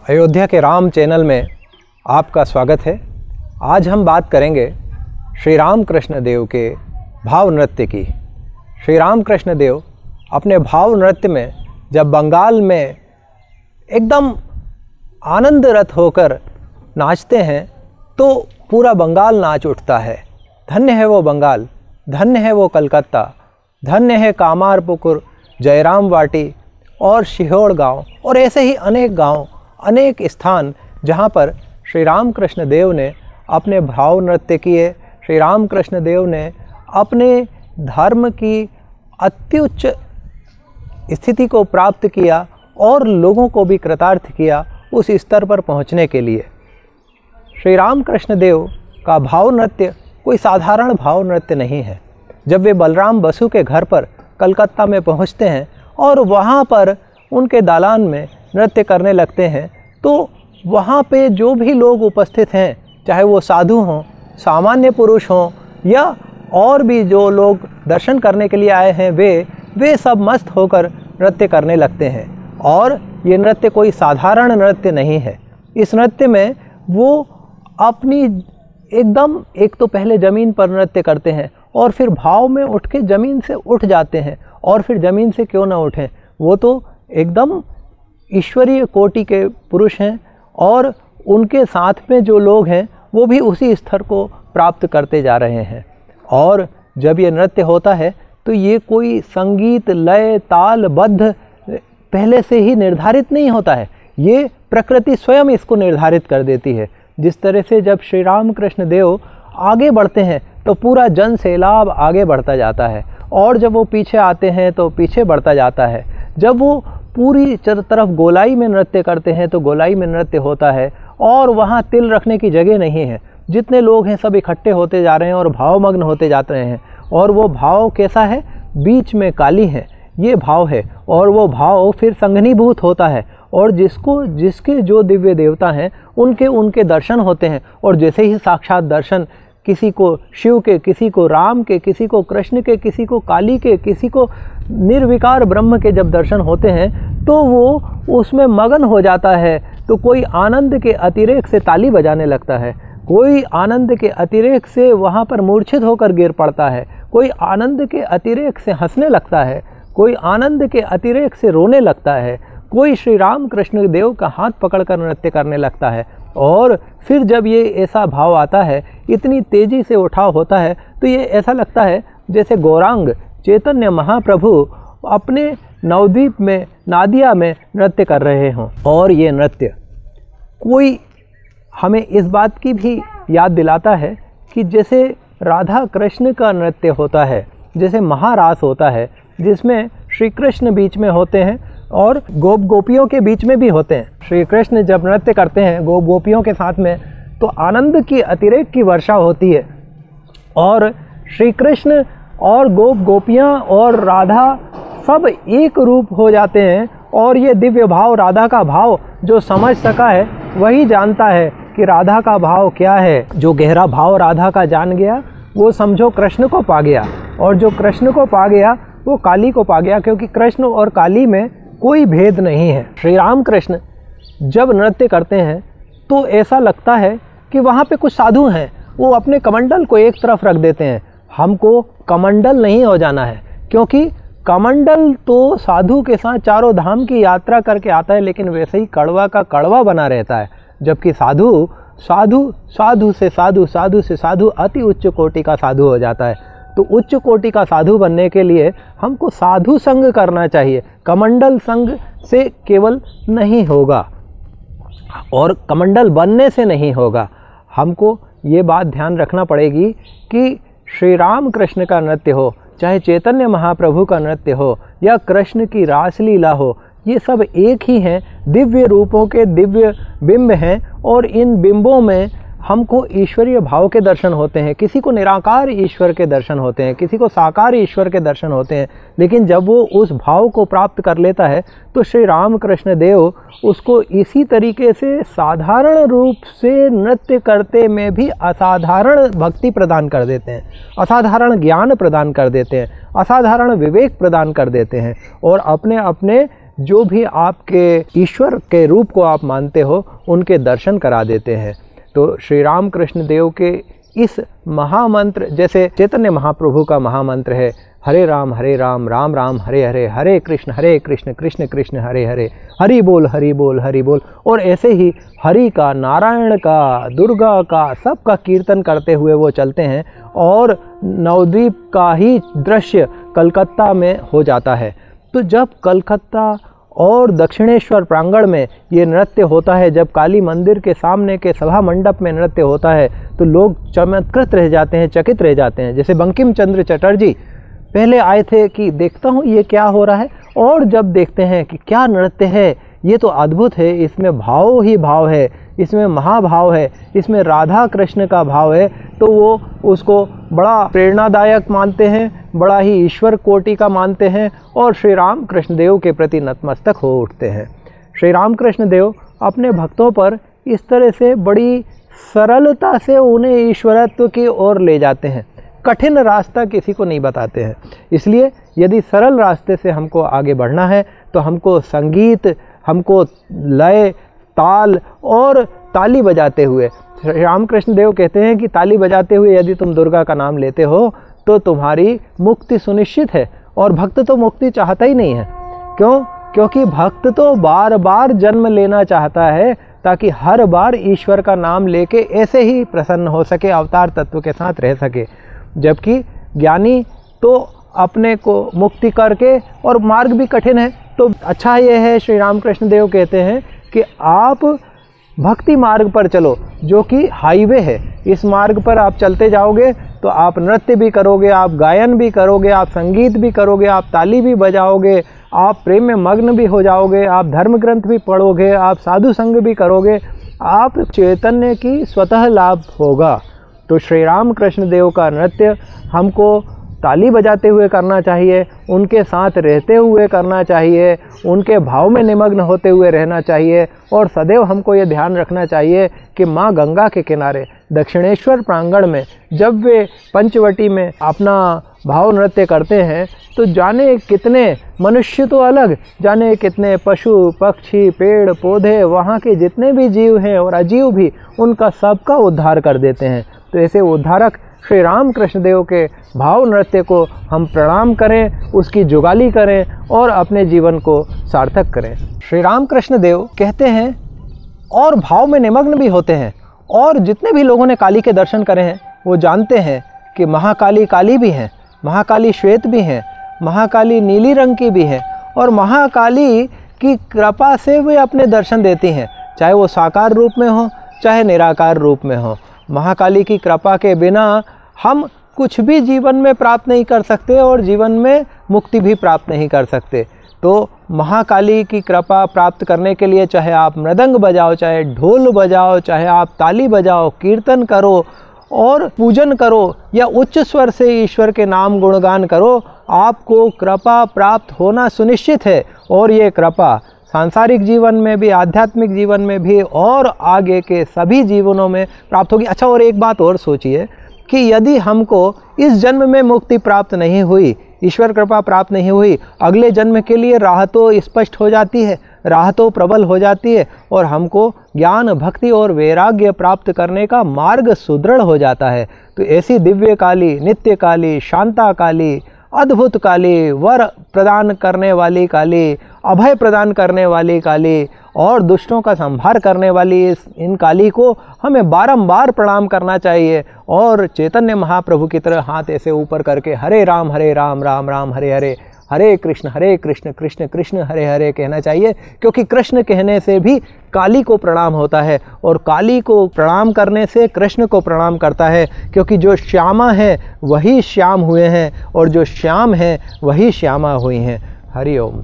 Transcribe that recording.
अयोध्या के राम चैनल में आपका स्वागत है। आज हम बात करेंगे श्री राम कृष्ण देव के भाव नृत्य की। श्री राम कृष्ण देव अपने भाव नृत्य में जब बंगाल में एकदम आनंदरत होकर नाचते हैं तो पूरा बंगाल नाच उठता है। धन्य है वो बंगाल, धन्य है वो कलकत्ता, धन्य है कामारपुकुर, जयराम वाटी और शिहोर गांव और ऐसे ही अनेक गांव, अनेक स्थान जहां पर श्री राम कृष्ण देव ने अपने भाव नृत्य किए। श्री राम कृष्ण देव ने अपने धर्म की अत्युच्च स्थिति को प्राप्त किया और लोगों को भी कृतार्थ किया उस स्तर पर पहुंचने के लिए। श्री राम कृष्ण देव का भाव नृत्य कोई साधारण भाव नृत्य नहीं है। जब वे बलराम बसु के घर पर कलकत्ता में पहुंचते हैं और वहां पर उनके दालान में नृत्य करने लगते हैं तो वहाँ पे जो भी लोग उपस्थित हैं, चाहे वो साधु हों, सामान्य पुरुष हों या और भी जो लोग दर्शन करने के लिए आए हैं, वे सब मस्त होकर नृत्य करने लगते हैं। और ये नृत्य कोई साधारण नृत्य नहीं है। इस नृत्य में वो अपनी एकदम एक तो पहले ज़मीन पर नृत्य करते हैं और फिर भाव में उठ के ज़मीन से उठ जाते हैं। और फिर ज़मीन से क्यों ना उठें, वो तो एकदम ईश्वरीय कोटि के पुरुष हैं और उनके साथ में जो लोग हैं वो भी उसी स्तर को प्राप्त करते जा रहे हैं। और जब ये नृत्य होता है तो ये कोई संगीत लय तालबद्ध पहले से ही निर्धारित नहीं होता है, ये प्रकृति स्वयं इसको निर्धारित कर देती है। जिस तरह से जब श्री राम कृष्ण देव आगे बढ़ते हैं तो पूरा जन सैलाब आगे बढ़ता जाता है और जब वो पीछे आते हैं तो पीछे बढ़ता जाता है। जब वो पूरी तरफ गोलाई में नृत्य करते हैं तो गोलाई में नृत्य होता है और वहाँ तिल रखने की जगह नहीं है। जितने लोग हैं सब इकट्ठे होते जा रहे हैं और भावमग्न होते जाते हैं। और वो भाव कैसा है, बीच में काली है, ये भाव है। और वो भाव फिर संघनीभूत होता है और जिसके जो दिव्य देवता हैं उनके दर्शन होते हैं। और जैसे ही साक्षात दर्शन किसी को शिव के, किसी को राम के, किसी को कृष्ण के, किसी को काली के, किसी को निर्विकार ब्रह्म के जब दर्शन होते हैं तो वो उसमें मगन हो जाता है। तो कोई आनंद के अतिरेक से ताली बजाने लगता है, कोई आनंद के अतिरेक से वहाँ पर मूर्छित होकर गिर पड़ता है, कोई आनंद के अतिरेक से हंसने लगता है, कोई आनंद के अतिरेक से रोने लगता है, कोई श्री राम कृष्ण देव का हाथ पकड़कर नृत्य करने लगता है। और फिर जब ये ऐसा भाव आता है, इतनी तेज़ी से उठाव होता है तो ये ऐसा लगता है जैसे गौरांग चैतन्य महाप्रभु अपने नवद्वीप में नादिया में नृत्य कर रहे हों। और ये नृत्य कोई हमें इस बात की भी याद दिलाता है कि जैसे राधा कृष्ण का नृत्य होता है, जैसे महारास होता है जिसमें श्री कृष्ण बीच में होते हैं और गोपियों के बीच में भी होते हैं। श्री कृष्ण जब नृत्य करते हैं गोपियों के साथ में तो आनंद की अतिरेक की वर्षा होती है और श्री कृष्ण और गोपियाँ और राधा सब एक रूप हो जाते हैं। और ये दिव्य भाव, राधा का भाव जो समझ सका है वही जानता है कि राधा का भाव क्या है। जो गहरा भाव राधा का जान गया वो समझो कृष्ण को पा गया, और जो कृष्ण को पा गया वो काली को पा गया, क्योंकि कृष्ण और काली में कोई भेद नहीं है। श्री राम कृष्ण जब नृत्य करते हैं तो ऐसा लगता है कि वहाँ पे कुछ साधु हैं, वो अपने कमंडल को एक तरफ रख देते हैं। हमको कमंडल नहीं हो जाना है, क्योंकि कमंडल तो साधु के साथ चारों धाम की यात्रा करके आता है, लेकिन वैसे ही कड़वा का कड़वा बना रहता है। जबकि साधु से साधु अति उच्च कोटि का साधु हो जाता है। तो उच्च कोटि का साधु बनने के लिए हमको साधु संग करना चाहिए, कमंडल संग से केवल नहीं होगा और कमंडल बनने से नहीं होगा। हमको ये बात ध्यान रखना पड़ेगी कि श्री राम कृष्ण का नृत्य हो, चाहे चैतन्य महाप्रभु का नृत्य हो या कृष्ण की रासलीला हो, ये सब एक ही हैं, दिव्य रूपों के दिव्य बिंब हैं। और इन बिंबों में हमको ईश्वरीय भाव के दर्शन होते हैं। किसी को निराकार ईश्वर के दर्शन होते हैं, किसी को साकार ईश्वर के दर्शन होते हैं। लेकिन जब वो उस भाव को प्राप्त कर लेता है तो श्री राम कृष्ण देव उसको इसी तरीके से साधारण रूप से नृत्य करते में भी असाधारण भक्ति प्रदान कर देते हैं, असाधारण ज्ञान प्रदान कर देते हैं, असाधारण विवेक प्रदान कर देते हैं। और अपने अपने जो भी आपके ईश्वर के रूप को आप मानते हो उनके दर्शन करा देते हैं। तो श्री राम कृष्ण देव के इस महामंत्र, जैसे चैतन्य महाप्रभु का महामंत्र है हरे राम राम राम हरे हरे, हरे कृष्ण कृष्ण कृष्ण हरे हरे, हरि बोल हरि बोल हरि बोल। और ऐसे ही हरि का, नारायण का, दुर्गा का, सबका कीर्तन करते हुए वो चलते हैं और नवद्वीप का ही दृश्य कलकत्ता में हो जाता है। तो जब कलकत्ता और दक्षिणेश्वर प्रांगण में ये नृत्य होता है, जब काली मंदिर के सामने के सभा मंडप में नृत्य होता है, तो लोग चमत्कृत रह जाते हैं, चकित रह जाते हैं। जैसे बंकिम चंद्र चटर्जी पहले आए थे कि देखता हूँ ये क्या हो रहा है, और जब देखते हैं कि क्या नृत्य है, ये तो अद्भुत है, इसमें भाव ही भाव है, इसमें महाभाव है, इसमें राधा कृष्ण का भाव है, तो वो उसको बड़ा प्रेरणादायक मानते हैं, बड़ा ही ईश्वर कोटि का मानते हैं और श्री राम कृष्ण देव के प्रति नतमस्तक हो उठते हैं। श्री राम कृष्ण देव अपने भक्तों पर इस तरह से बड़ी सरलता से उन्हें ईश्वरत्व की ओर ले जाते हैं। कठिन रास्ता किसी को नहीं बताते हैं। इसलिए यदि सरल रास्ते से हमको आगे बढ़ना है तो हमको संगीत, हमको लय, ताल और ताली बजाते हुए, श्री रामकृष्ण देव कहते हैं कि ताली बजाते हुए यदि तुम दुर्गा का नाम लेते हो तो तुम्हारी मुक्ति सुनिश्चित है। और भक्त तो मुक्ति चाहता ही नहीं है। क्यों? क्योंकि भक्त तो बार बार जन्म लेना चाहता है ताकि हर बार ईश्वर का नाम लेके ऐसे ही प्रसन्न हो सके, अवतार तत्व के साथ रह सके। जबकि ज्ञानी तो अपने को मुक्ति करके, और मार्ग भी कठिन है, तो अच्छा ये है, श्री रामकृष्ण देव कहते हैं कि आप भक्ति मार्ग पर चलो जो कि हाईवे है। इस मार्ग पर आप चलते जाओगे तो आप नृत्य भी करोगे, आप गायन भी करोगे, आप संगीत भी करोगे, आप ताली भी बजाओगे, आप प्रेम में मग्न भी हो जाओगे, आप धर्म ग्रंथ भी पढ़ोगे, आप साधु संग भी करोगे, आप चैतन्य की स्वतः लाभ होगा। तो श्री राम कृष्ण देव का नृत्य हमको ताली बजाते हुए करना चाहिए, उनके साथ रहते हुए करना चाहिए, उनके भाव में निमग्न होते हुए रहना चाहिए। और सदैव हमको ये ध्यान रखना चाहिए कि माँ गंगा के किनारे दक्षिणेश्वर प्रांगण में जब वे पंचवटी में अपना भाव नृत्य करते हैं तो जाने कितने मनुष्य तो अलग, जाने कितने पशु पक्षी पेड़ पौधे, वहाँ के जितने भी जीव हैं और अजीव भी, उनका सबका उद्धार कर देते हैं। तो ऐसे उद्धारक श्री राम कृष्ण देव के भाव नृत्य को हम प्रणाम करें, उसकी जुगाली करें और अपने जीवन को सार्थक करें। श्री राम कृष्ण देव कहते हैं और भाव में निमग्न भी होते हैं। और जितने भी लोगों ने काली के दर्शन करे हैं वो जानते हैं कि महाकाली काली भी हैं, महाकाली श्वेत भी हैं, महाकाली नीली रंग की भी हैं, और महाकाली की कृपा से वे अपने दर्शन देती हैं, चाहे वो साकार रूप में हो चाहे निराकार रूप में हो। महाकाली की कृपा के बिना हम कुछ भी जीवन में प्राप्त नहीं कर सकते और जीवन में मुक्ति भी प्राप्त नहीं कर सकते। तो महाकाली की कृपा प्राप्त करने के लिए चाहे आप मृदंग बजाओ, चाहे ढोल बजाओ, चाहे आप ताली बजाओ, कीर्तन करो और पूजन करो या उच्च स्वर से ईश्वर के नाम गुणगान करो, आपको कृपा प्राप्त होना सुनिश्चित है। और ये कृपा सांसारिक जीवन में भी, आध्यात्मिक जीवन में भी और आगे के सभी जीवनों में प्राप्त होगी। अच्छा, और एक बात और सोचिए कि यदि हमको इस जन्म में मुक्ति प्राप्त नहीं हुई, ईश्वर कृपा प्राप्त नहीं हुई, अगले जन्म के लिए राह तो स्पष्ट हो जाती है, राह तो प्रबल हो जाती है और हमको ज्ञान भक्ति और वैराग्य प्राप्त करने का मार्ग सुदृढ़ हो जाता है। तो ऐसी दिव्य काली, नित्य काली, शांता काली, अद्भुत काली, वर प्रदान करने वाली काली, अभय प्रदान करने वाली काली और दुष्टों का संहार करने वाली इन काली को हमें बारंबार प्रणाम करना चाहिए और चैतन्य महाप्रभु की तरह हाथ ऐसे ऊपर करके हरे राम राम राम हरे हरे, हरे कृष्ण कृष्ण कृष्ण हरे हरे कहना चाहिए। क्योंकि कृष्ण कहने से भी काली को प्रणाम होता है और काली को प्रणाम करने से कृष्ण को प्रणाम करता है। क्योंकि जो श्यामा है वही श्याम हुए हैं और जो श्याम है वही श्यामा हुई हैं। हरि ओम।